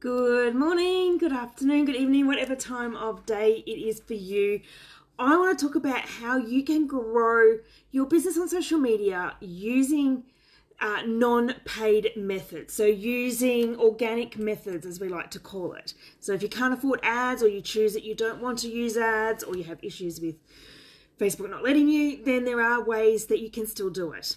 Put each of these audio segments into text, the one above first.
Good morning, good afternoon, good evening, whatever time of day it is for you. I want to talk about how you can grow your business on social media using non-paid methods. So using organic methods, as we like to call it. So if you can't afford ads, or you choose that you don't want to use ads, or you have issues with Facebook not letting you, then there are ways that you can still do it.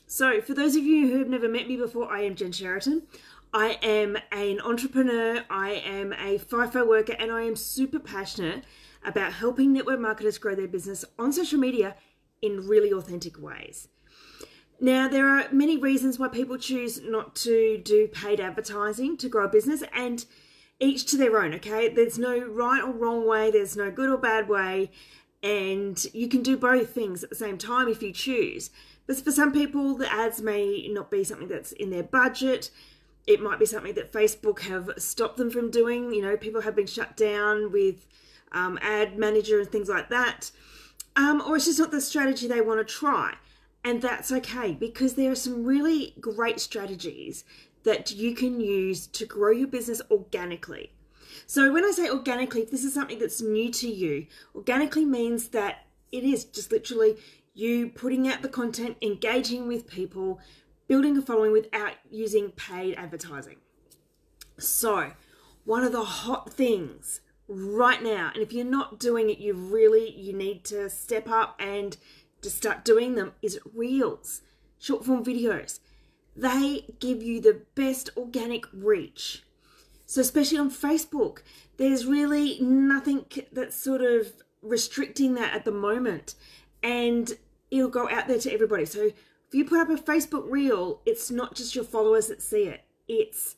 So for those of you who have never met me before, I am Jen Sheraton. I am an entrepreneur, I am a FIFO worker, and I am super passionate about helping network marketers grow their business on social media in really authentic ways. Now, there are many reasons why people choose not to do paid advertising to grow a business, and each to their own, okay? There's no right or wrong way, there's no good or bad way, and you can do both things at the same time if you choose. But for some people, the ads may not be something that's in their budget. It might be something that Facebook have stopped them from doing. You know, people have been shut down with ad manager and things like that. Or it's just not the strategy they want to try. And that's okay, because there are some really great strategies that you can use to grow your business organically. So when I say organically, if this is something that's new to you, organically means that it is just literally you putting out the content, engaging with people, building a following without using paid advertising. So one of the hot things right now, and if you're not doing it, you need to step up and to start doing them, is Reels, short form videos. They give you the best organic reach. So especially on Facebook, there's really nothing that's sort of restricting that at the moment, and it'll go out there to everybody. So if you put up a Facebook reel, it's not just your followers that see it. It's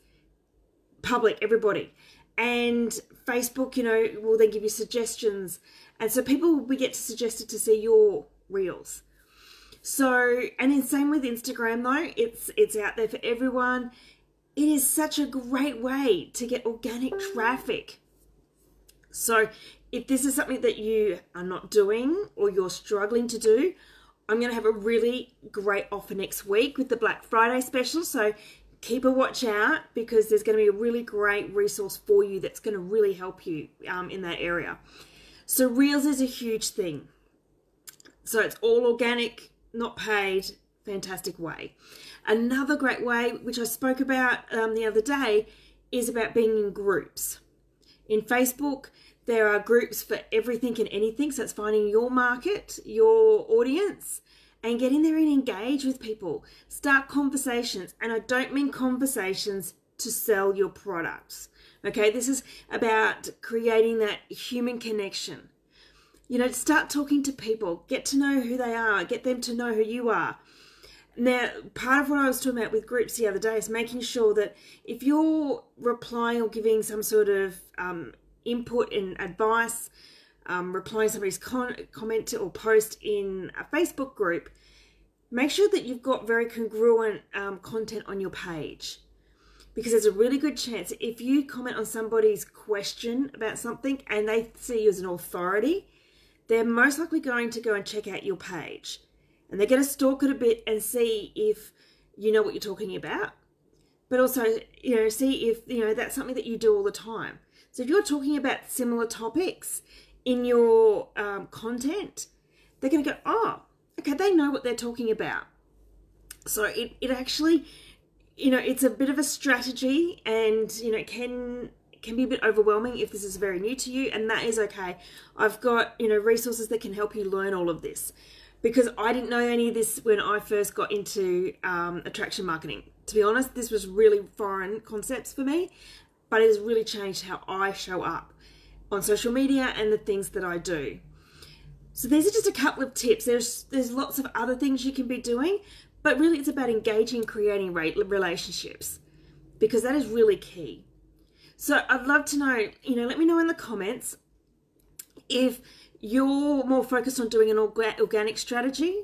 public, everybody. And Facebook, will then give you suggestions. And so people will get suggested to see your reels. So, and then same with Instagram though, it's out there for everyone. It is such a great way to get organic traffic. So if this is something that you are not doing or you're struggling to do, I'm going to have a really great offer next week with the Black Friday special. So keep a watch out, because there's going to be a really great resource for you that's going to really help you in that area. So Reels is a huge thing. So it's all organic, not paid, fantastic way. Another great way, which I spoke about the other day, is about being in groups. In Facebook, there are groups for everything and anything. So it's finding your market, your audience, and get in there and engage with people. Start conversations. And I don't mean conversations to sell your products. Okay, this is about creating that human connection. Start talking to people. Get to know who they are. Get them to know who you are. Now, part of what I was talking about with groups the other day is making sure that if you're replying or giving some sort of input and advice, replying somebody's comment or post in a Facebook group, make sure that you've got very congruent content on your page. Because there's a really good chance if you comment on somebody's question about something and they see you as an authority, they're most likely going to go and check out your page. And they're going to stalk it a bit and see if you know what you're talking about. But also, see if, that's something that you do all the time. So if you're talking about similar topics in your content, they're going to go, oh, okay, they know what they're talking about. So it actually, it's a bit of a strategy, and, can be a bit overwhelming if this is very new to you, and that is okay. I've got, resources that can help you learn all of this, because I didn't know any of this when I first got into attraction marketing. To be honest, this was really foreign concepts for me, but it has really changed how I show up on social media and the things that I do. So these are just a couple of tips. There's lots of other things you can be doing, but really it's about engaging, creating relationships, because that is really key. So I'd love to know, let me know in the comments if you're more focused on doing an organic strategy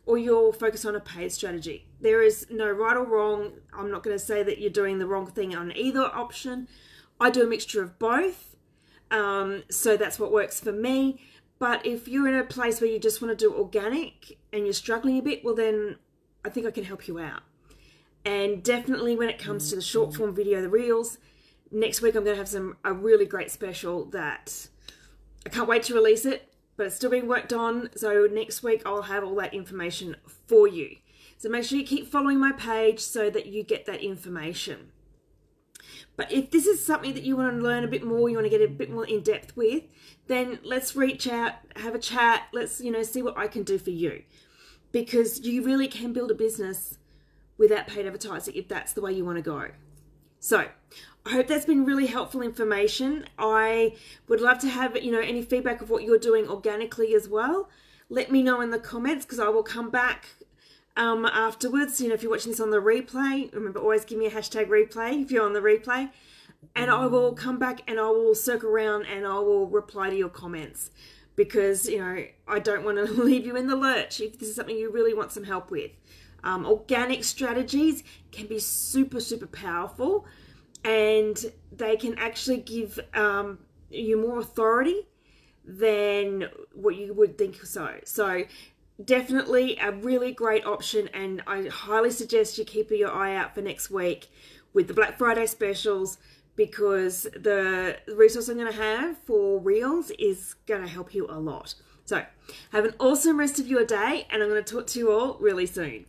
or you're focused on a paid strategy. There is no right or wrong. I'm not going to say that you're doing the wrong thing on either option. I do a mixture of both. So that's what works for me. But if you're in a place where you just want to do organic and you're struggling a bit, well then I think I can help you out. And definitely when it comes to the short form video, the reels, next week I'm going to have a really great special that I can't wait to release it, but it's still being worked on. So next week I'll have all that information for you. So make sure you keep following my page so that you get that information. But if this is something that you want to learn a bit more, you want to get a bit more in depth with, then let's reach out, have a chat. Let's, see what I can do for you, because you really can build a business without paid advertising if that's the way you want to go. So I hope that's been really helpful information. I would love to have, any feedback of what you're doing organically as well. Let me know in the comments, because I will come back afterwards. If you're watching this on the replay, remember, always give me a hashtag replay if you're on the replay, and I will come back and I will circle around and I will reply to your comments, because I don't want to leave you in the lurch if this is something you really want some help with. Organic strategies can be super, super powerful, and they can actually give you more authority than what you would think so. Definitely a really great option, and I highly suggest you keep your eye out for next week with the Black Friday specials, because the resource I'm going to have for Reels is going to help you a lot. So have an awesome rest of your day, and I'm going to talk to you all really soon.